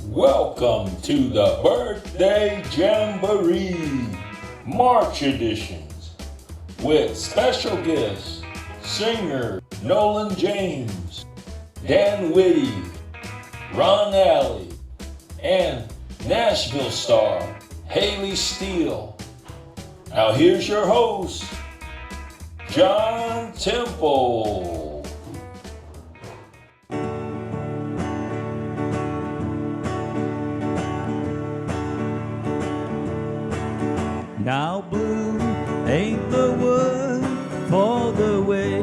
Welcome to the Birthday Jamboree March editions with special guests singer Nolan James, Dan Whitty, Ron Alley, and Nashville star Haley Steele. Now here's your host, John Temple. Now blue ain't the word for the way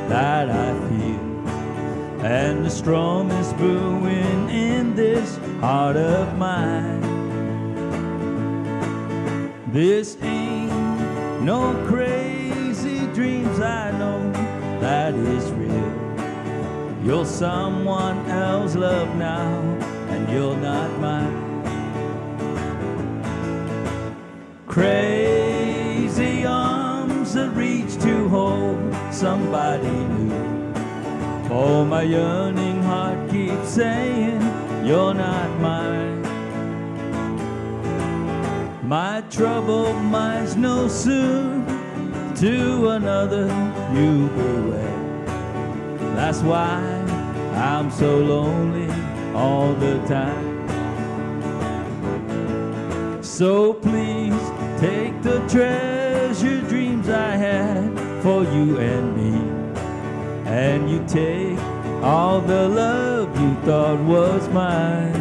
that I feel, and the storm is brewing in this heart of mine. This ain't no crazy dreams, I know that is real. You're someone else's love now, and you're not mine. Crazy arms that reach to hold somebody new. Oh, my yearning heart keeps saying you're not mine. My troubled mind's no soon to another you beware. That's why I'm so lonely all the time. So please take the treasured dreams I had for you and me, and you take all the love you thought was mine.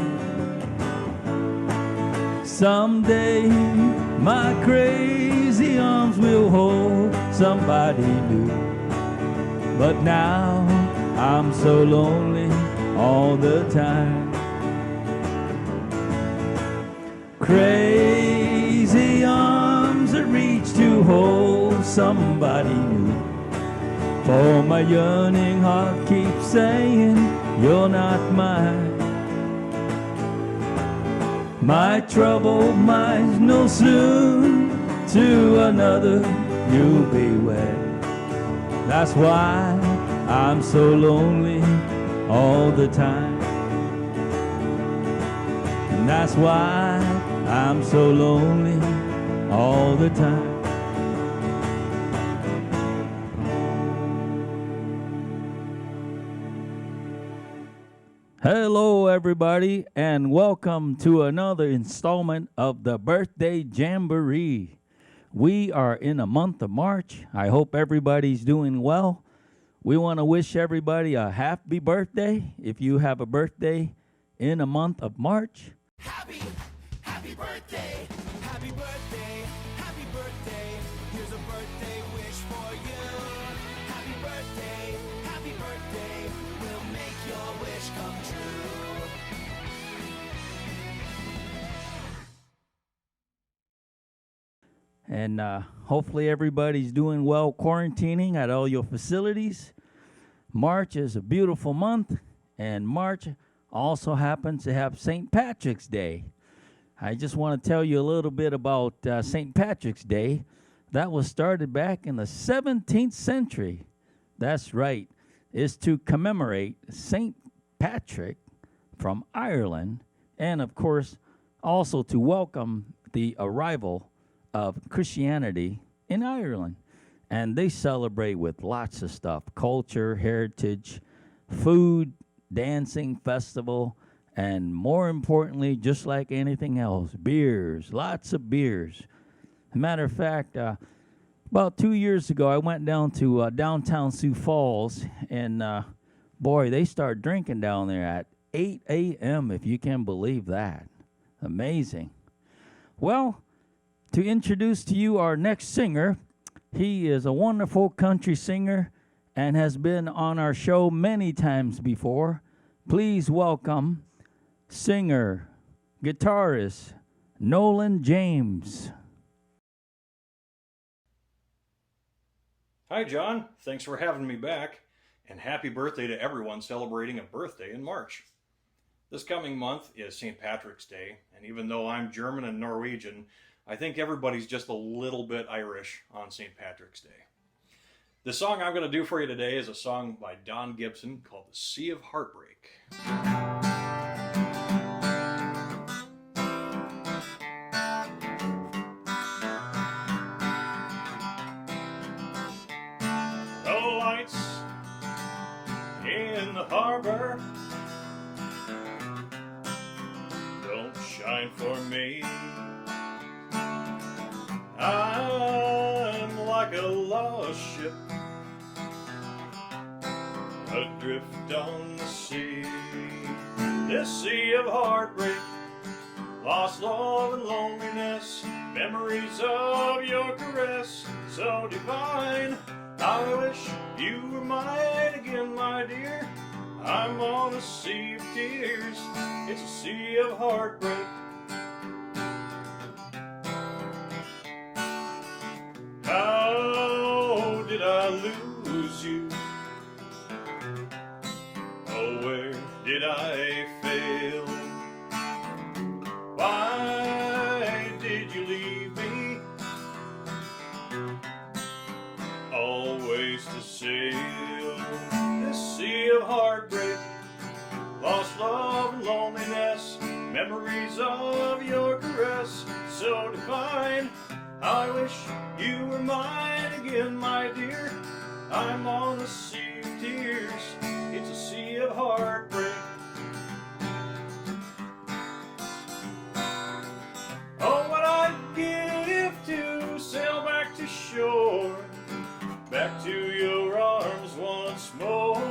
Someday my crazy arms will hold somebody new, but now I'm so lonely all the time. Crazy arms that reach to hold somebody new. For my yearning heart keeps saying you're not mine. My troubled mind's no soon to another you beware. That's why I'm so lonely all the time. And that's why I'm so lonely all the time. Hello, everybody, and welcome to another installment of the Birthday Jamboree. We are in the month of March. I hope everybody's doing well. We want to wish everybody a happy birthday if you have a birthday in the month of March. Happy birthday, happy birthday, happy birthday. Here's a birthday wish for you. Happy birthday, we'll make your wish come true. And hopefully everybody's doing well quarantining at all your facilities. March is a beautiful month, and March also happens to have St. Patrick's Day. I just want to tell you a little bit about St. Patrick's Day. That was started back in the 17th century. That's right. It's to commemorate St. Patrick from Ireland, and of course, also to welcome the arrival of Christianity in Ireland. And they celebrate with lots of stuff: culture, heritage, food, dancing, festival, and more importantly, just like anything else, beers, lots of beers. As a matter of fact, about 2 years ago, I went down to downtown Sioux Falls, and boy, they start drinking down there at 8 a.m., if you can believe that. Amazing. Well, to introduce to you our next singer, he is a wonderful country singer and has been on our show many times before. Please welcome singer, guitarist, Nolan James. Hi, John. Thanks for having me back, and happy birthday to everyone celebrating a birthday in March. This coming month is St. Patrick's Day, and even though I'm German and Norwegian, I think everybody's just a little bit Irish on St. Patrick's Day. The song I'm going to do for you today is a song by Don Gibson called The Sea of Heartbreak. harbor don't shine for me. I'm like a lost ship adrift on the sea. This sea of heartbreak, lost love and loneliness, memories of your caress, so divine. I wish you were mine again, my dear. I'm on a sea of tears, it's a sea of heartbreak. How did I lose you? Oh, where did I fail? Why did you leave me? Always to sail this sea of heartbreak, lost love and loneliness, memories of your caress, so divine. I wish you were mine again, my dear. I'm on a sea of tears, it's a sea of heartbreak. Oh, what I'd give to sail back to shore, back to your arms once more.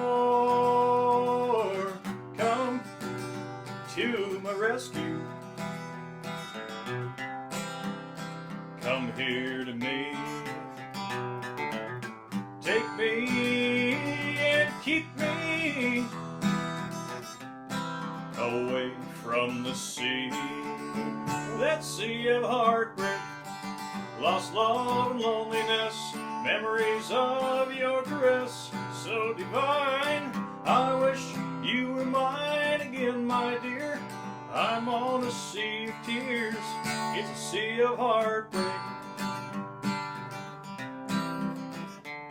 Come to my rescue, come here to me. Take me and keep me away from the sea, that sea of heartbreak, lost love and loneliness, memories of your caress, so divine. I wish you were mine again, my dear. I'm on a sea of tears, it's a sea of heartbreak.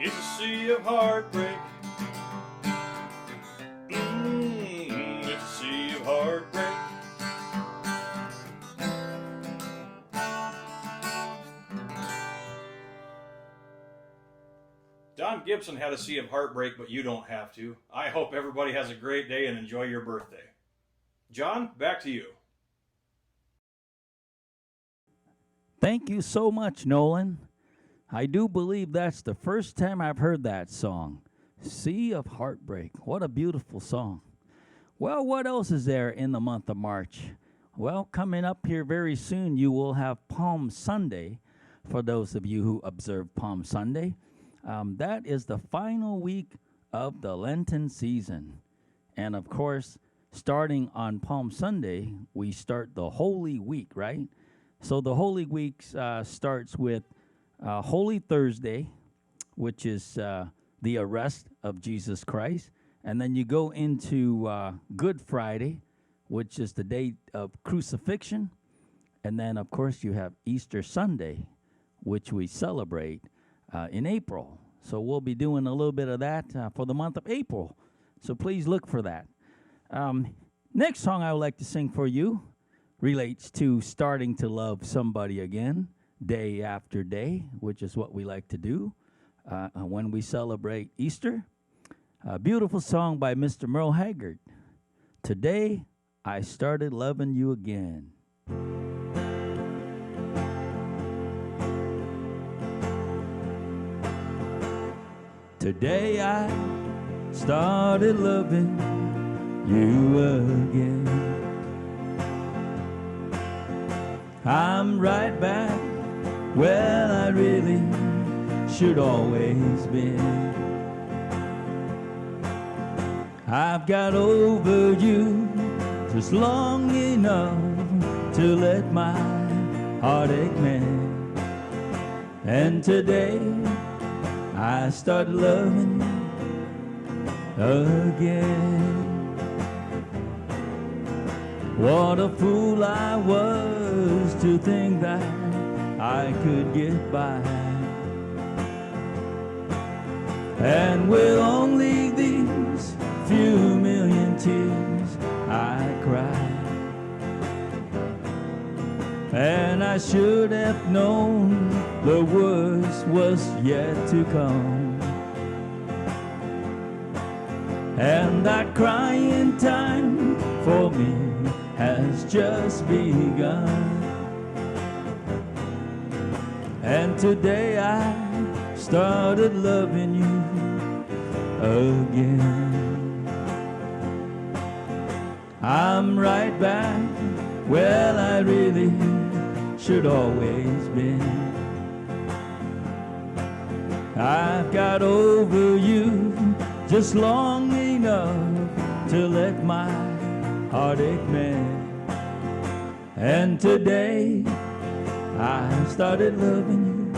It's a sea of heartbreak. It's a sea of heartbreak. Don Gibson had a sea of heartbreak, but you don't have to. I hope everybody has a great day and enjoy your birthday. John, back to you. Thank you so much, Nolan. I do believe that's the first time I've heard that song. Sea of Heartbreak. What a beautiful song. Well, what else is there in the month of March? Well, coming up here very soon, you will have Palm Sunday, for those of you who observe Palm Sunday. That is the final week of the Lenten season. And of course, starting on Palm Sunday, we start the Holy Week, right? So the Holy Week starts with Holy Thursday, which is the arrest of Jesus Christ. And then you go into Good Friday, which is the day of crucifixion. And then, of course, you have Easter Sunday, which we celebrate in April. So we'll be doing a little bit of that for the month of April. So please look for that. Next song I would like to sing for you relates to starting to love somebody again, day after day, which is what we like to do when we celebrate Easter. A beautiful song by Mr. Merle Haggard. Today, I started loving you again. Today, I started loving you again. I'm right back where I really should always been. I've got over you just long enough to let my heartache mend. And today I started loving you again. What a fool I was to think that I could get by. And with only these few million tears I cried. And I should have known the worst was yet to come. and that crying time for me has just begun. And today I started loving you again. I'm right back where I really should always been. I've got over you just long enough to let my heartache mend. And today I started loving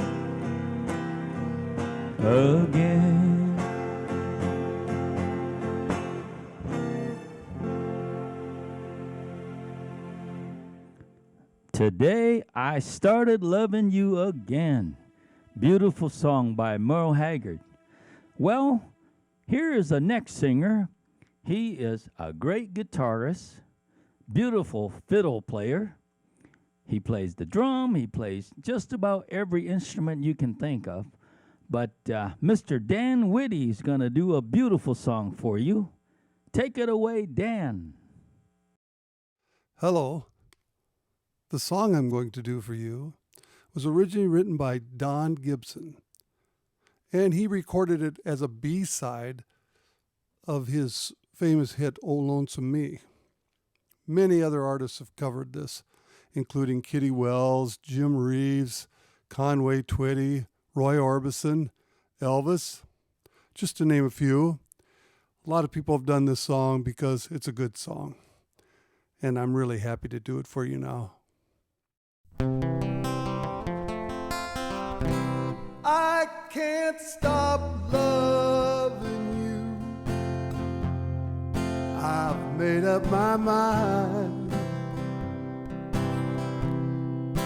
you again. Today I started loving you again. Beautiful song by Merle Haggard. Well, here is the next singer. He is a great guitarist, beautiful fiddle player. He plays the drum. He plays just about every instrument you can think of. But Mr. Dan Whitty is going to do a beautiful song for you. Take it away, Dan. Hello. The song I'm going to do for you was originally written by Don Gibson, and he recorded it as a B-side of his famous hit, "Oh Lonesome Me." Many other artists have covered this, including Kitty Wells, Jim Reeves, Conway Twitty, Roy Orbison, Elvis, just to name a few. A lot of people have done this song because it's a good song, and I'm really happy to do it for you now. I can't stop loving you. I've made up my mind to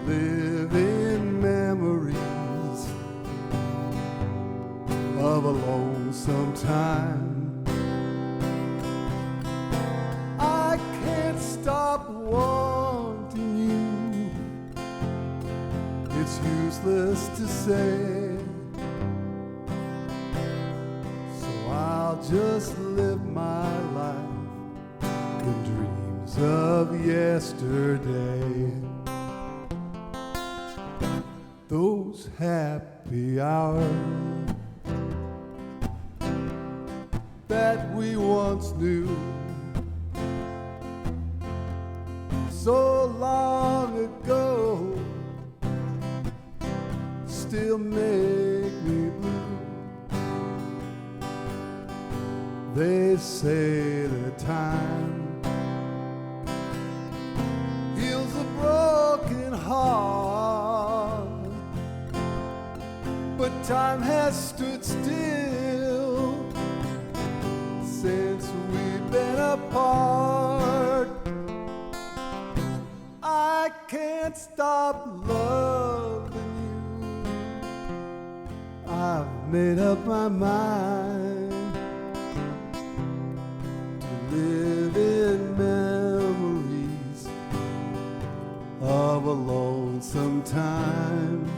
live in memories of a lonesome time. I can't stop wanting you. It's useless to say, so I'll just live my life in dreams of yesterday. Those happy hours that we once knew, so long ago, still make me blue. They say that time heals a broken heart, but time has stood still since we've been apart. I can't stop loving you. I've made up my mind to live in memories of a lonesome time.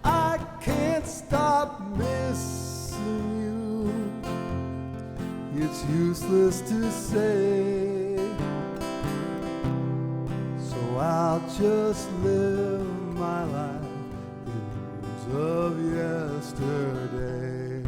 I can't stop missing you. It's useless to say, so I'll just live my life in dreams of yesterday.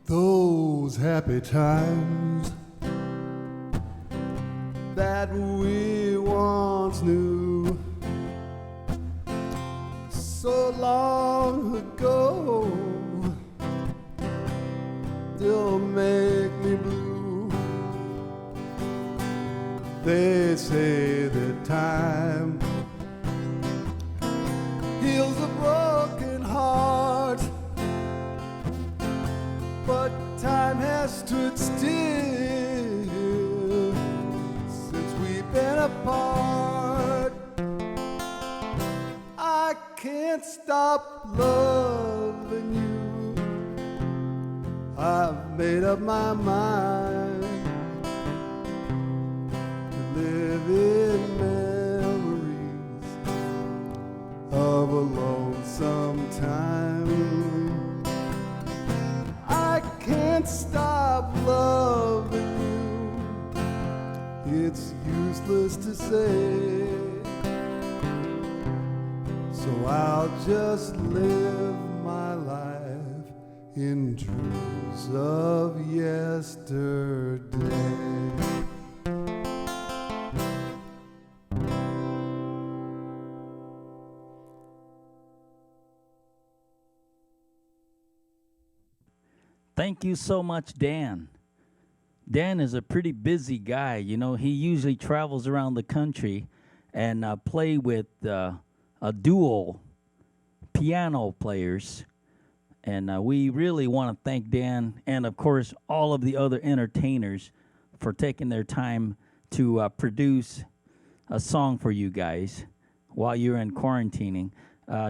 Those happy times that we once knew, so long ago, still make me blue. apart. I can't stop loving you. I've made up my mind to live in memories of a lonesome time. I can't stop loving you. It's useless to say, so I'll just live my life in dreams of yesterday. Thank you so much, Dan. Dan is a pretty busy guy. You know, he usually travels around the country and play with a duo piano players. And we really want to thank Dan and, of course, all of the other entertainers for taking their time to produce a song for you guys while you're in quarantining.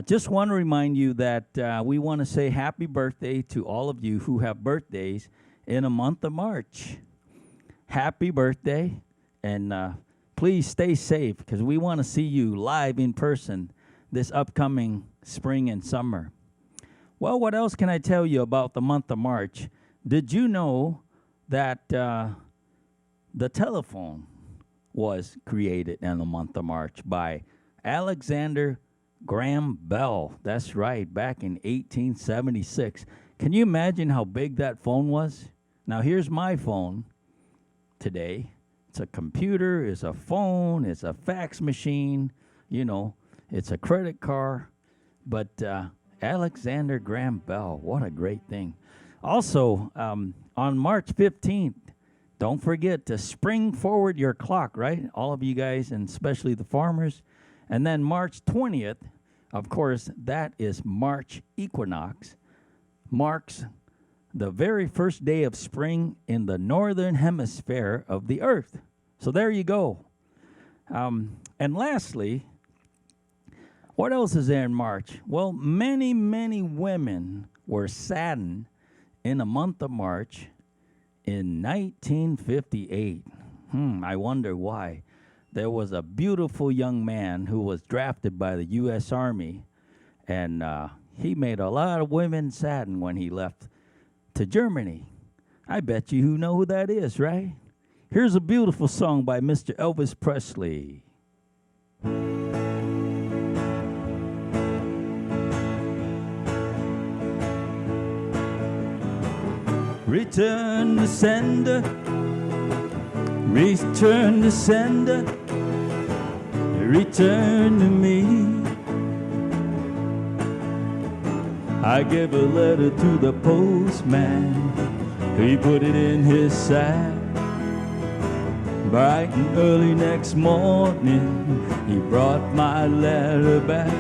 Just want to remind you that we want to say happy birthday to all of you who have birthdays in a month of March. Happy birthday, and please stay safe because we want to see you live in person this upcoming spring and summer. Well, what else can I tell you about the month of March? Did you know that the telephone was created in the month of March by Alexander Graham Bell? That's right, back in 1876. Can you imagine how big that phone was? Now, here's my phone today. It's a computer, it's a phone, it's a fax machine, you know, it's a credit card. But Alexander Graham Bell, what a great thing. Also, on March 15th, don't forget to spring forward your clock, right? All of you guys, and especially the farmers. And then March 20th, of course, that is March equinox, marks the very first day of spring in the northern hemisphere of the earth. So there you go. And lastly, what else is there in March? Well, many, many women were saddened in the month of March in 1958. I wonder why. There was a beautiful young man who was drafted by the U.S. Army, and he made a lot of women saddened when he left to Germany. I bet you know who that is, right? Here's a beautiful song by Mr. Elvis Presley. Return to sender, return to sender, return to me. I gave a letter to the postman, he put it in his sack. Bright and early next morning, he brought my letter back.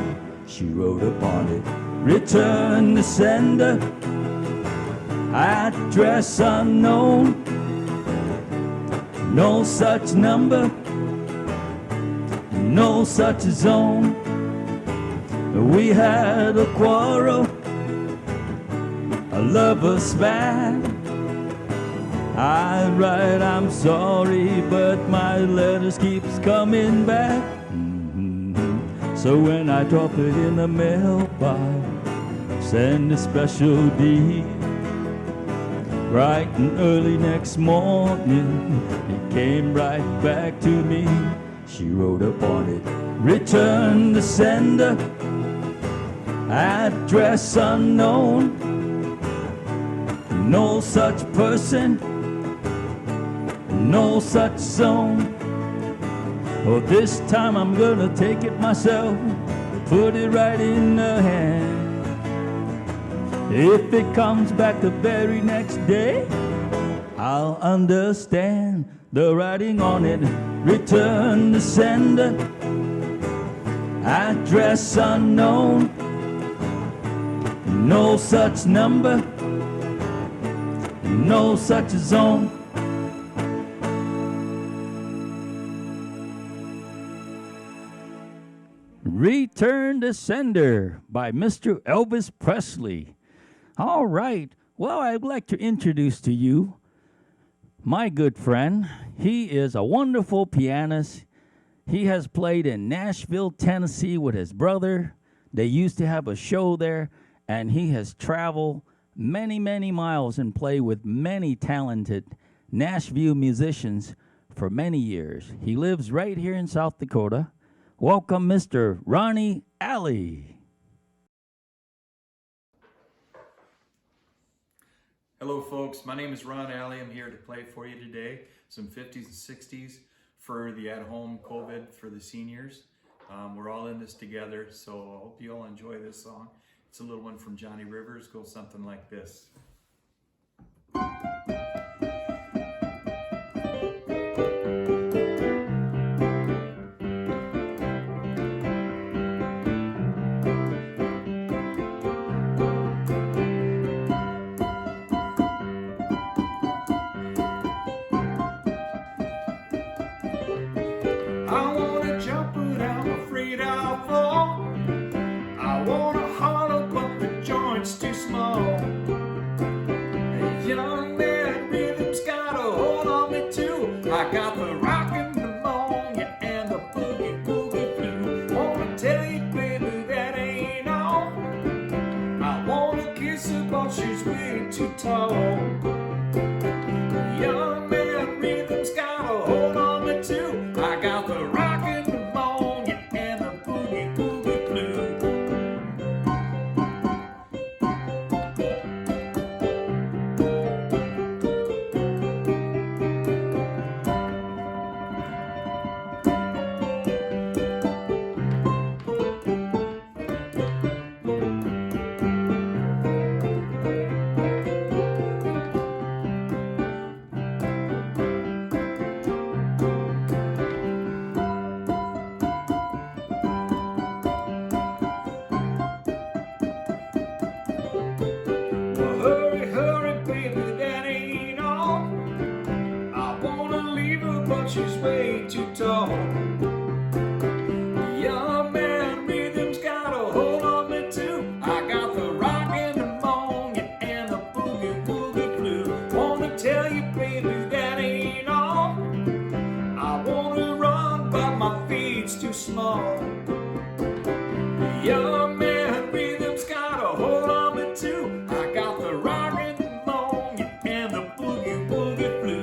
She wrote upon it, return to sender, address unknown, no such number, no such zone. We had a quarrel, a lover's spat. I write, I'm sorry, but my letters keeps coming back. So when I drop it in the mailbox, send a special deed. Bright and early next morning, it came right back to me. She wrote upon it, return to sender, address unknown, no such person, no such zone. Oh, this time I'm gonna take it myself, put it right in the hand. If it comes back the very next day, I'll understand the writing on it. Return to sender, address unknown, no such number, no such zone. Return to Sender by Mr. Elvis Presley. All right. Well, I'd like to introduce to you my good friend. He is a wonderful pianist. He has played in Nashville, Tennessee with his brother. They used to have a show there, and he has traveled many, many miles and played with many talented Nashville musicians for many years. He lives right here in South Dakota. Welcome, Mr. Ronnie Alley. Hello folks, my name is Ron Alley. I'm here to play for you today some 50s and 60s for the at-home COVID for the seniors. We're all in this together, so I hope you all enjoy this song. It's a little one from Johnny Rivers, goes something like this. I wanna jump, but I'm afraid I'll fall. I wanna holler, but the joint's too small. A young man rhythm's got a hold on me too. I got the rockin' pneumonia and the boogie woogie flu. Wanna tell you, baby, that ain't all. I wanna kiss her, but she's way too tall. A young man rhythm's got a hold on me too. I got the rockin' pneumonia and the boogie woogie flu. Well, hurry, hurry, baby, that ain't all. I wanna leave her, but she's way too tall. The young man rhythm's got a hold on me too. I got the rockin' pneumonia and the boogie woogie flu. Wanna tell you, baby, that ain't all. I wanna run, but my feet's too small. The young man rhythm's got a hold on me too. I got the rockin' pneumonia and the boogie woogie flu.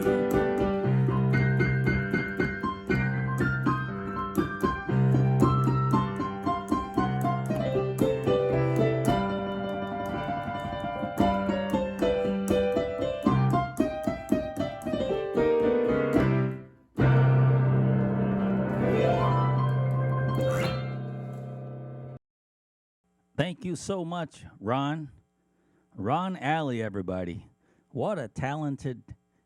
Thank you so much, Ron. Ron Alley, everybody. What a talented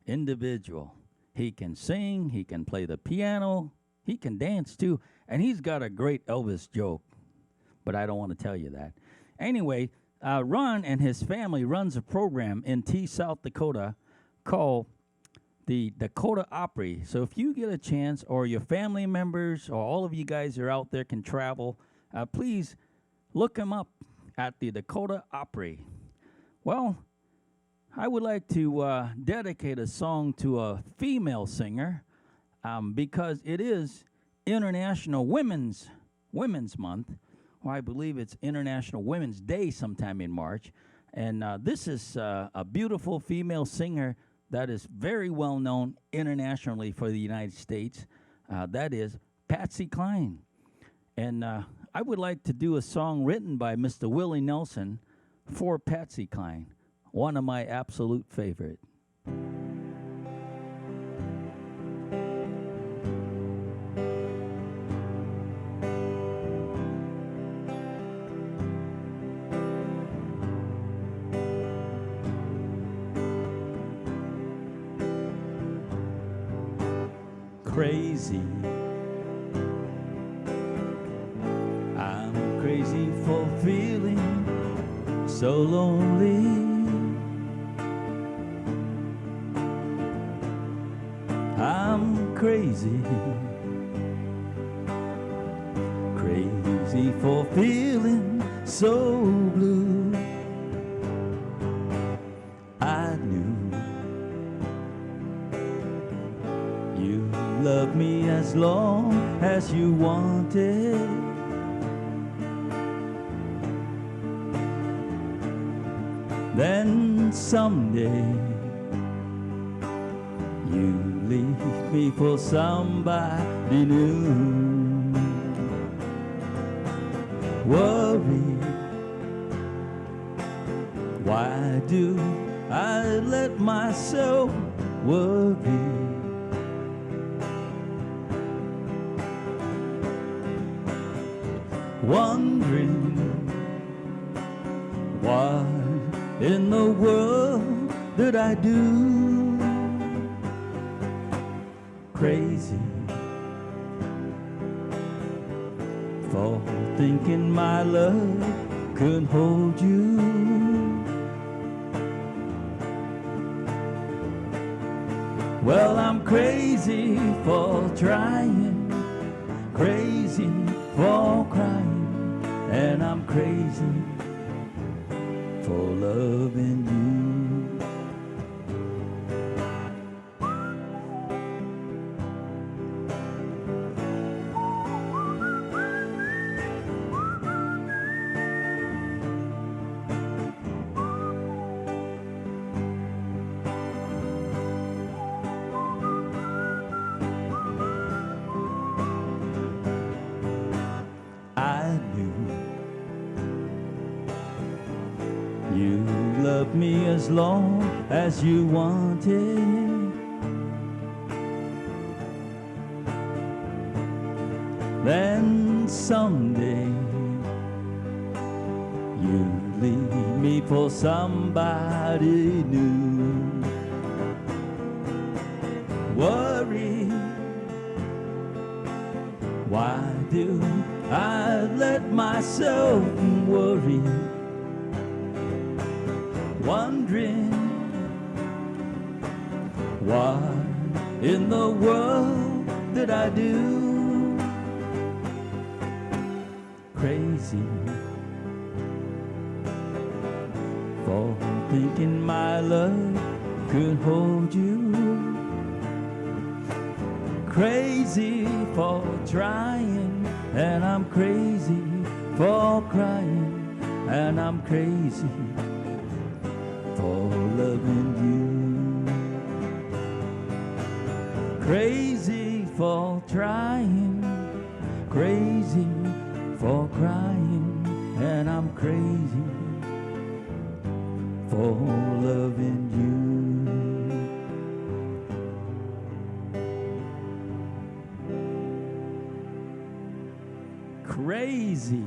individual. He can sing, he can play the piano, he can dance too, and he's got a great Elvis joke, but I don't want to tell you that. Anyway, Ron and his family runs a program in T, South Dakota called the Dakota Opry. So if you get a chance, or your family members, or all of you guys are out there can travel, please look him up at the Dakota Opry. Well, I would like to dedicate a song to a female singer because it is International Women's Month, or I believe it's International Women's Day sometime in March. And this is a beautiful female singer that is very well known internationally for the United States. That is Patsy Cline. And I would like to do a song written by Mr. Willie Nelson for Patsy Cline, one of my absolute favorite. Crazy. I'm crazy for feeling so lonely. I'm crazy, crazy crazy for feeling so blue. I knew you loved me as long as you wanted. Then someday you leave me for somebody new. Worry, why do I let myself worry? Wondering what in the world did I do? Crazy for thinking my love could hold you. Well, I'm crazy for trying, crazy for crying, and I'm crazy for loving you. I knew you loved me as long as you wanted. Then someday you leave me for somebody new. Worry, why do I let myself worry? Wondering what in the world did I do? Crazy for thinking my love could hold you. Crazy for trying, and I'm crazy for crying, and I'm crazy for loving you. Crazy for trying, crazy for crying, and I'm crazy for loving you. Crazy.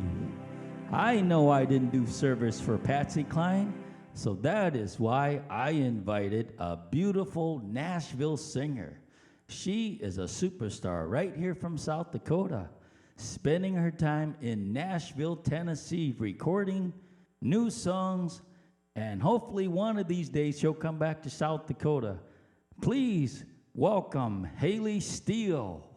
I know I didn't do service for Patsy Cline, so that is why I invited a beautiful Nashville singer. She is a superstar right here from South Dakota, spending her time in Nashville, Tennessee, recording new songs, and hopefully one of these days she'll come back to South Dakota. Please welcome Haley Steele.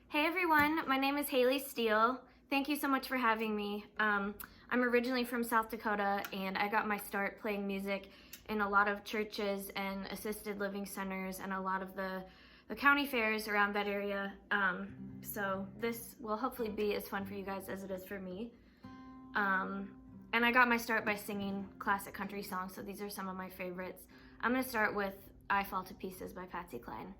Hey everyone, my name is Haley Steele. Thank you so much for having me. I'm originally from South Dakota, and I got my start playing music in a lot of churches and assisted living centers and a lot of the county fairs around that area. So this will hopefully be as fun for you guys as it is for me. And I got my start by singing classic country songs, so these are some of my favorites. I'm gonna start with I Fall to Pieces by Patsy Cline.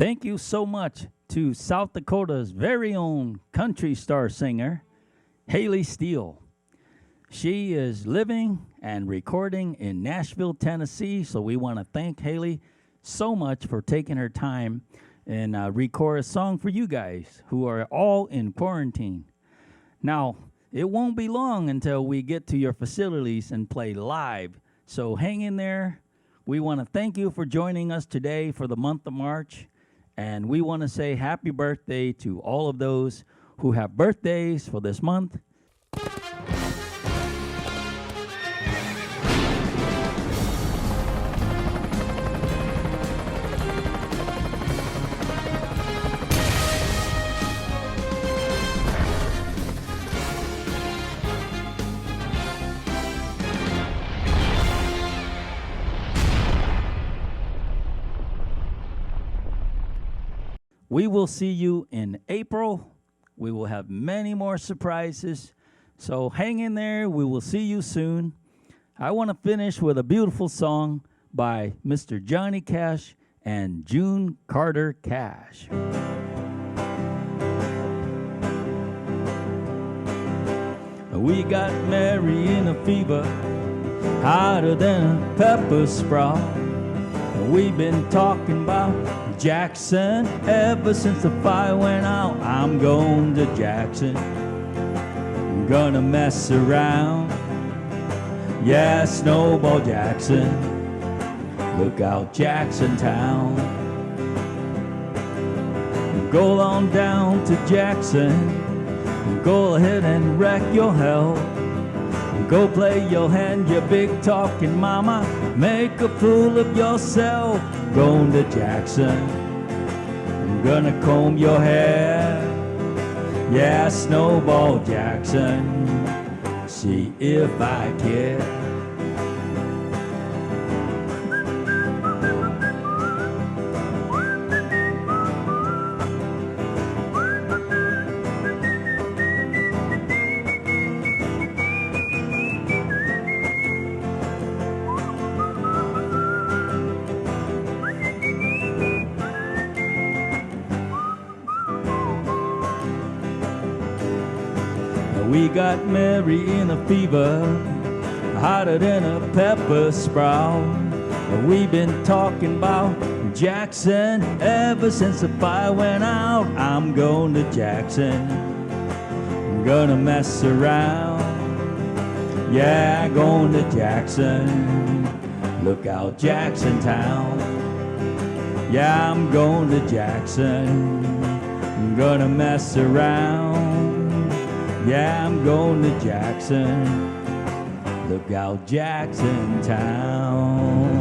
Thank you so much to South Dakota's very own country star singer, Haley Steele. She is living and recording in Nashville, Tennessee, so we want to thank Haley so much for taking her time and record a song for you guys who are all in quarantine. Now, it won't be long until we get to your facilities and play live, so hang in there. We want to thank you for joining us today for the month of March, and we want to say happy birthday to all of those who have birthdays for this month. We will see you in April. We will have many more surprises. So hang in there. We will see you soon. I want to finish with a beautiful song by Mr. Johnny Cash and June Carter Cash. We got Mary in a fever, hotter than a pepper sprout. We've been talking about Jackson ever since the fire went out. I'm going to Jackson, I'm gonna mess around. Yeah, Snowball Jackson, look out Jackson Town. Go on down to Jackson, go ahead and wreck your hell. Go play your hand, you big talking mama. Make a fool of yourself. Going to Jackson, I'm gonna comb your hair. Yeah, Snowball Jackson, see if I care. We got Mary in a fever, hotter than a pepper sprout. We've been talking about Jackson ever since the fire went out. I'm going to Jackson, I'm gonna mess around. Yeah, going to Jackson, look out Jackson Town. Yeah, I'm going to Jackson, I'm gonna mess around. Yeah, I'm going to Jackson, look out Jackson Town.